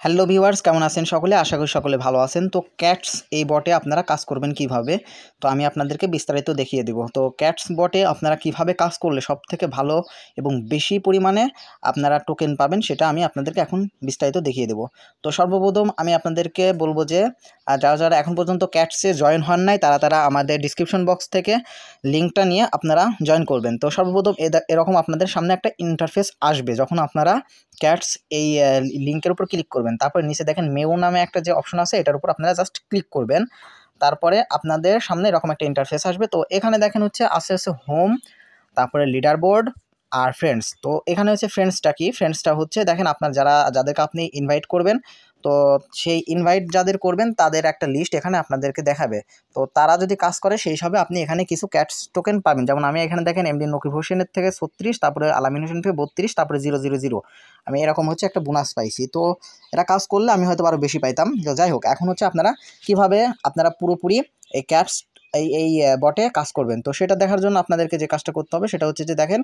Hello viewers, কেমন আছেন সকলে? আশা করি সকলে ভালো আছেন। তো ক্যাটস এই বটে আপনারা কাজ করবেন কিভাবে, তো আমি আপনাদেরকে বিস্তারিত দেখিয়ে দিব। তো ক্যাটস বটে আপনারা কিভাবে কাজ করলে সবথেকে ভালো এবং বেশি পরিমাণে আপনারা টোকেন পাবেন, সেটা আমি আপনাদেরকে এখন বিস্তারিত দেখিয়ে দেব। তো সর্বপ্রথম আমি আপনাদেরকে বলবো যে যারা যারা এখন পর্যন্ত ক্যাটসে জয়েন হন নাই, তারা আমাদের ডিসক্রিপশন বক্স থেকে লিঙ্কটা নিয়ে আপনারা জয়েন করবেন। তো সর্বপ্রথম এরকম আপনাদের সামনে একটা ইন্টারফেস আসবে যখন আপনারা ক্যাটস এই লিঙ্কের উপর ক্লিক করবেন। তারপরে নিচে দেখেন মেও নামে একটা যে অপশন আছে, এটার উপর আপনারা জাস্ট ক্লিক করবেন। তারপরে আপনাদের সামনে এরকম একটা ইন্টারফেস আসবে। তো এখানে দেখেন হচ্ছে হোম, তারপরে লিডার বোর্ড আর ফ্রেন্ডস। তো এখানে হচ্ছে ফ্রেন্ডসটা কি, ফ্রেন্ডসটা হচ্ছে দেখেন আপনার যাদেরকে আপনি ইনভাইট করবেন, তো সেই ইনভাইট যাদের করবেন তাদের একটা লিস্ট এখানে আপনাদেরকে দেখাবে। তো তারা যদি কাজ করে সেই হিসাবে আপনি এখানে কিছু ক্যাটস টোকেন পাবেন। যেমন আমি এখানে দেখেন এমডি নকিব হোসেনের থেকে 36, তারপরে আলামিন হোসেন থেকে 32, তারপরে 000 আমি এরকম হচ্ছে একটা বোনাস পাইছি। তো এটা কাজ করলে আমি হয়তো আরও বেশি পাইতাম। যাই হোক, এখন হচ্ছে আপনারা কিভাবে আপনারা পুরোপুরি এই ক্যাটস এই বটে কাজ করবেন, তো সেটা দেখার জন্য আপনাদেরকে যে কাজটা করতে হবে সেটা হচ্ছে যে দেখেন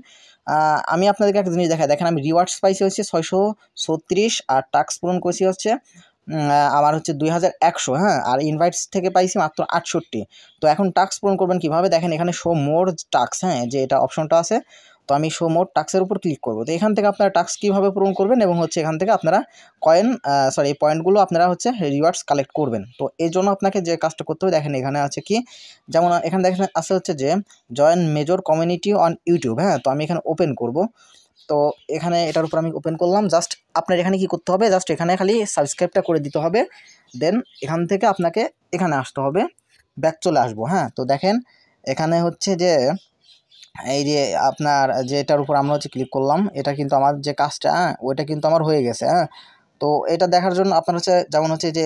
আমি আপনাদেরকে একটা জিনিস দেখাই। দেখেন আমি রিওয়ার্ডস পাইছি হচ্ছে 636, আর টাস্ক পূরণ করছি হচ্ছে আমার হচ্ছে 2100, হ্যাঁ। আর ইনভাইটস থেকে পাইছি মাত্র 68। তো এখন টাস্ক পূরণ করবেন কীভাবে, দেখেন এখানে শো মোর টাস্ক, হ্যাঁ, যে এটা অপশনটা আছে। তো আমি শো মোর টাস্কের উপর ক্লিক করব। তো এখান থেকে আপনারা টাস্ক কীভাবে পূরণ করবেন এবং হচ্ছে এখান থেকে আপনারা এই পয়েন্টগুলো আপনারা হচ্ছে রিওয়ার্ডস কালেক্ট করবেন। তো এই জন্য আপনাকে যে কাজটা করতে হবে, দেখেন এখানে আছে কি, যেমন এখানে দেখেন আছে হচ্ছে যে join major community on YouTube, হ্যাঁ। তো আমি এখানে ওপেন করব। তো এখানে এটার উপর আমি ওপেন করলাম। জাস্ট আপনার এখানে কি করতে হবে, জাস্ট এখানে খালি সাবস্ক্রাইবটা করে দিতে হবে। দেন এখান থেকে আপনাকে এখানে আসতে হবে, ব্যাক চলে আসবো, হ্যাঁ। তো দেখেন এখানে হচ্ছে যে এই যে আপনার যেটার উপর আমরা হচ্ছে ক্লিক করলাম, এটা কিন্তু আমার যে কাজটা, হ্যাঁ, ওইটা কিন্তু আমার হয়ে গেছে, হ্যাঁ। তো এটা দেখার জন্য আপনার হচ্ছে যেমন হচ্ছে যে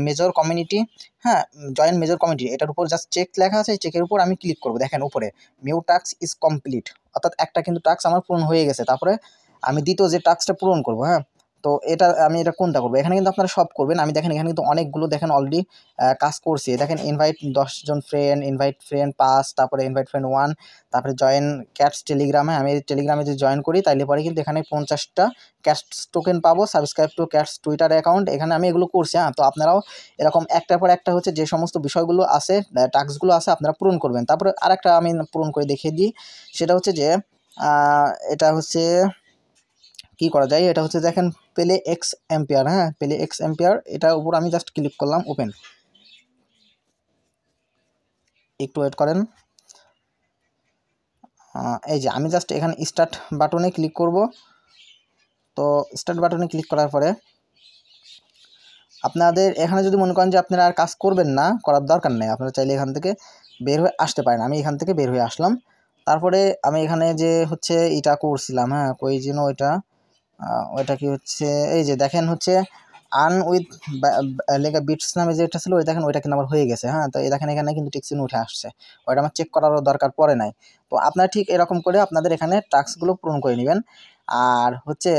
মেজর কমিউনিটি, হ্যাঁ, জয়েন মেজর কমিউনিটি, এটার উপর জাস্ট চেক লেখা আছে, চেকের উপর আমি ক্লিক করব। দেখেন উপরে নিউ টাস্ক ইজ কমপ্লিট, অর্থাৎ একটা কিন্তু টাস্ক আমার পূরণ হয়ে গেছে। তারপরে আমি দ্বিতীয় যে টাস্কটা পূরণ করব, হ্যাঁ। তো আমি এটা কোনটা করবো, এখানে কিন্তু আপনারা সব করবেন। আমি দেখেন এখানে কিন্তু অনেকগুলো দেখেন অলরেডি কাজ করছি। দেখেন ইনভাইট 10 জন ফ্রেন্ড, ইনভাইট ফ্রেন্ড 5, তারপরে ইনভাইট ফ্রেন্ড 1, তারপরে জয়েন ক্যাটস টেলিগ্রামে। আমি টেলিগ্রামে যদি জয়েন করি তাইলে পরে কিন্তু এখানে 50টা ক্যাটস টোকেন পাবো। Subscribe to cats Twitter account, এখানে আমি এগুলো করছি, হ্যাঁ। তো আপনারাও এরকম একটার পর একটা হচ্ছে যে সমস্ত বিষয়গুলো আছে, টাস্কগুলো আছে, আপনারা পূরণ করবেন। তারপরে আরেকটা আমি পূরণ করে দেখিয়ে দিই, সেটা হচ্ছে যে এটা হচ্ছে কি করা যায়, এটা হচ্ছে দেখেন প্লে এক্স এম্পিয়ার, হ্যাঁ, প্লে এক্স এম্পিয়ার, এটার উপর আমি জাস্ট ক্লিক করলাম, ওপেন। একটু ওয়েট করেন। এই যে আমি জাস্ট এখানে স্টার্ট বাটনে ক্লিক করব। তো স্টার্ট বাটনে ক্লিক করার পরে আপনাদের এখানে যদি মনে করেন যে আপনারা আর কাজ করবেন না, করার দরকার নেই, আপনারা চাইলে এখান থেকে বের হয়ে আসতে পারেন। আমি এখান থেকে বের হয়ে আসলাম। তারপরে আমি এখানে যে হচ্ছে এটা করছিলাম, হ্যাঁ, কই যেন ওইটা কি হচ্ছে, এই যে দেখেন হচ্ছে আর্ন উইথ লেগা বিটস নামে যেটা ছিল, ওই দেখেন ওইটা কিন্তু আমার হয়ে গেছে, হ্যাঁ। তো এই দেখেন এখানে কিন্তু টিকচিহ্ন উঠে আসছে, ওইটা আমার চেক করারও দরকার পড়ে নাই। তো আপনারা ঠিক এরকম করে আপনাদের এখানে টাস্কগুলো পূরণ করে নেবেন। আর হচ্ছে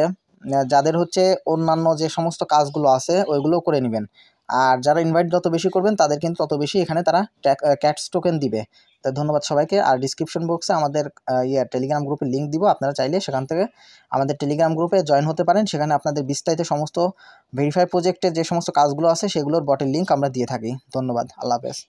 যাদের হচ্ছে অন্যান্য যে সমস্ত কাজগুলো আছে ওইগুলো করে নেবেন। আর যারা ইনভাইট যত বেশি করবেন তাদের কিন্তু তত বেশি এখানে তারা ক্যাটস টোকেন দিবে। তো ধন্যবাদ সবাইকে। আর ডিসক্রিপশন বক্সে আমাদের টেলিগ্রাম গ্রুপের লিঙ্ক দিব, আপনারা চাইলে সেখান থেকে আমাদের টেলিগ্রাম গ্রুপে জয়েন হতে পারেন। সেখানে আপনাদের বিস্তারিত সমস্ত ভেরিফাই প্রজেক্টের যে সমস্ত কাজগুলো আছে সেগুলোর বটের লিঙ্ক আমরা দিয়ে থাকি। ধন্যবাদ, আল্লাহ হাফেজ।